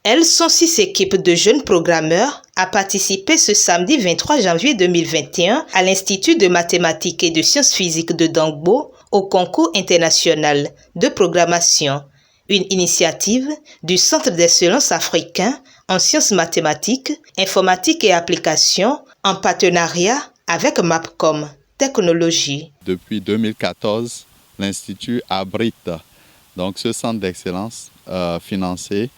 Elles sont 6 équipes de jeunes programmeurs à participer ce samedi 23 janvier 2021 à l'Institut de mathématiques et de sciences physiques de Dangbo au concours international de programmation, une initiative du Centre d'excellence africain en sciences mathématiques, informatique et applications en partenariat avec Mapcom Technologies. Depuis 2014, l'Institut abrite donc ce centre d'excellence financé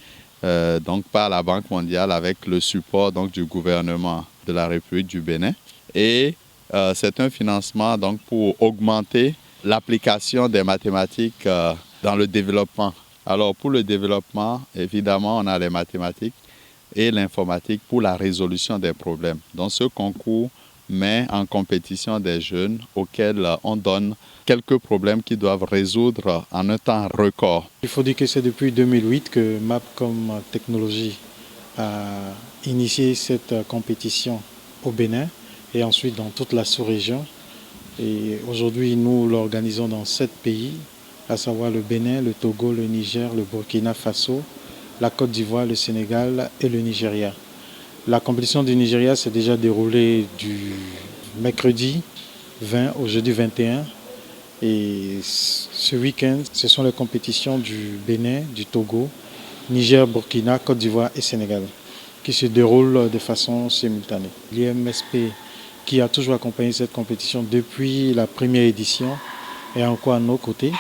donc par la Banque mondiale avec le support donc du gouvernement de la République du Bénin. Et c'est un financement donc pour augmenter l'application des mathématiques dans le développement. Alors pour le développement, évidemment, on a les mathématiques et l'informatique pour la résolution des problèmes. Dans ce concours, met en compétition des jeunes auxquels on donne quelques problèmes qu'ils doivent résoudre en un temps record. Il faut dire que c'est depuis 2008 que Mapcom Technologies a initié cette compétition au Bénin et ensuite dans toute la sous-région. Et aujourd'hui, nous l'organisons dans 7 pays, à savoir le Bénin, le Togo, le Niger, le Burkina Faso, la Côte d'Ivoire, le Sénégal et le Nigeria. La compétition du Nigeria s'est déjà déroulée du mercredi 20 au jeudi 21. Et ce week-end, ce sont les compétitions du Bénin, du Togo, Niger, Burkina, Côte d'Ivoire et Sénégal qui se déroulent de façon simultanée. L'IMSP, qui a toujours accompagné cette compétition depuis la première édition, est encore à nos côtés.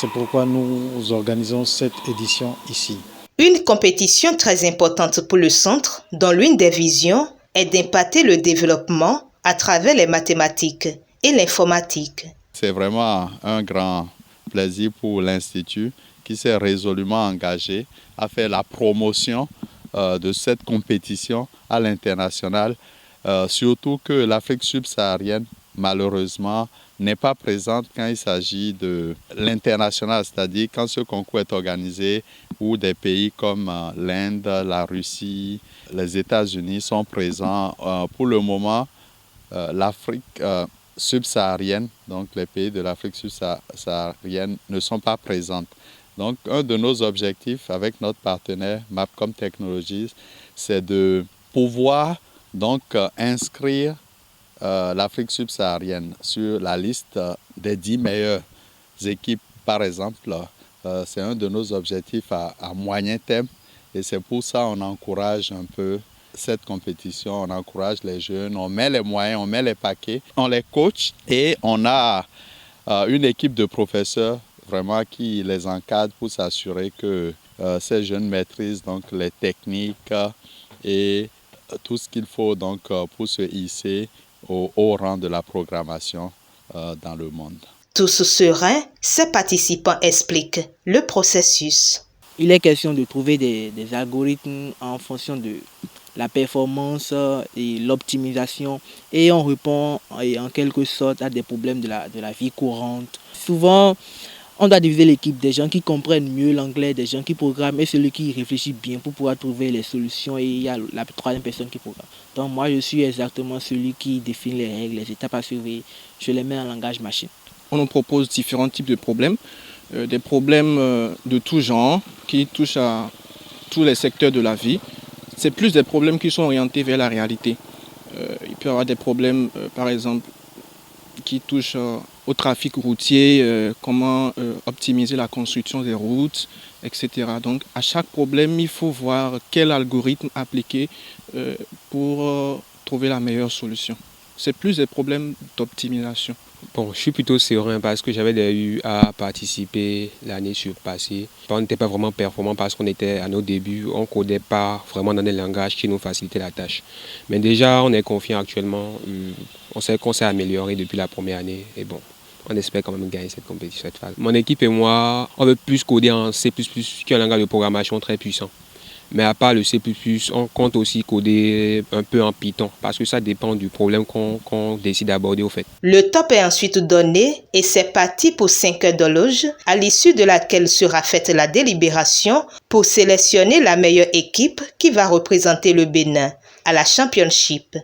C'est pourquoi nous organisons cette édition ici. Une compétition très importante pour le centre, dont l'une des visions est d'impacter le développement à travers les mathématiques et l'informatique. C'est vraiment un grand plaisir pour l'Institut qui s'est résolument engagé à faire la promotion de cette compétition à l'international, surtout que l'Afrique subsaharienne, malheureusement, n'est pas présente quand il s'agit de l'international, c'est-à-dire quand ce concours est organisé où des pays comme l'Inde, la Russie, les États-Unis sont présents. Pour le moment, l'Afrique subsaharienne, donc les pays de l'Afrique subsaharienne ne sont pas présents. Donc un de nos objectifs avec notre partenaire Mapcom Technologies, c'est de pouvoir donc inscrire l'Afrique subsaharienne sur la liste des 10 meilleures équipes, par exemple. C'est un de nos objectifs à moyen terme et c'est pour ça qu'on encourage un peu cette compétition, on encourage les jeunes, on met les moyens, on met les paquets, on les coach et on a une équipe de professeurs vraiment qui les encadre pour s'assurer que ces jeunes maîtrisent donc les techniques et tout ce qu'il faut donc pour se hisser au rang de la programmation dans le monde. Tous sereins, ces participants expliquent le processus. Il est question de trouver des algorithmes en fonction de la performance et l'optimisation et on répond en quelque sorte à des problèmes de la vie courante. Souvent, on doit diviser l'équipe des gens qui comprennent mieux l'anglais, des gens qui programment et celui qui réfléchit bien pour pouvoir trouver les solutions et il y a la troisième personne qui programme. Donc moi, je suis exactement celui qui définit les règles, les étapes à surveiller. Je les mets en langage machine. On nous propose différents types de problèmes, des problèmes de tout genre qui touchent à tous les secteurs de la vie. C'est plus des problèmes qui sont orientés vers la réalité. Il peut y avoir des problèmes, par exemple, qui touchent au trafic routier, comment optimiser la construction des routes, etc. Donc à chaque problème, il faut voir quel algorithme appliquer pour trouver la meilleure solution. C'est plus des problèmes d'optimisation. Bon, je suis plutôt serein parce que j'avais eu à participer l'année surpassée. On n'était pas vraiment performant parce qu'on était à nos débuts, on ne codait pas vraiment dans des langages qui nous facilitaient la tâche. Mais déjà, on est confiant actuellement, on sait qu'on s'est amélioré depuis la première année et bon, on espère quand même gagner cette compétition, cette phase. Mon équipe et moi, on veut plus coder en C++, qui est un langage de programmation très puissant. Mais à part le C++, on compte aussi coder un peu en Python parce que ça dépend du problème qu'on décide d'aborder au fait. Le top est ensuite donné et c'est parti pour 5 heures d'horloge à l'issue de laquelle sera faite la délibération pour sélectionner la meilleure équipe qui va représenter le Bénin à la Championship.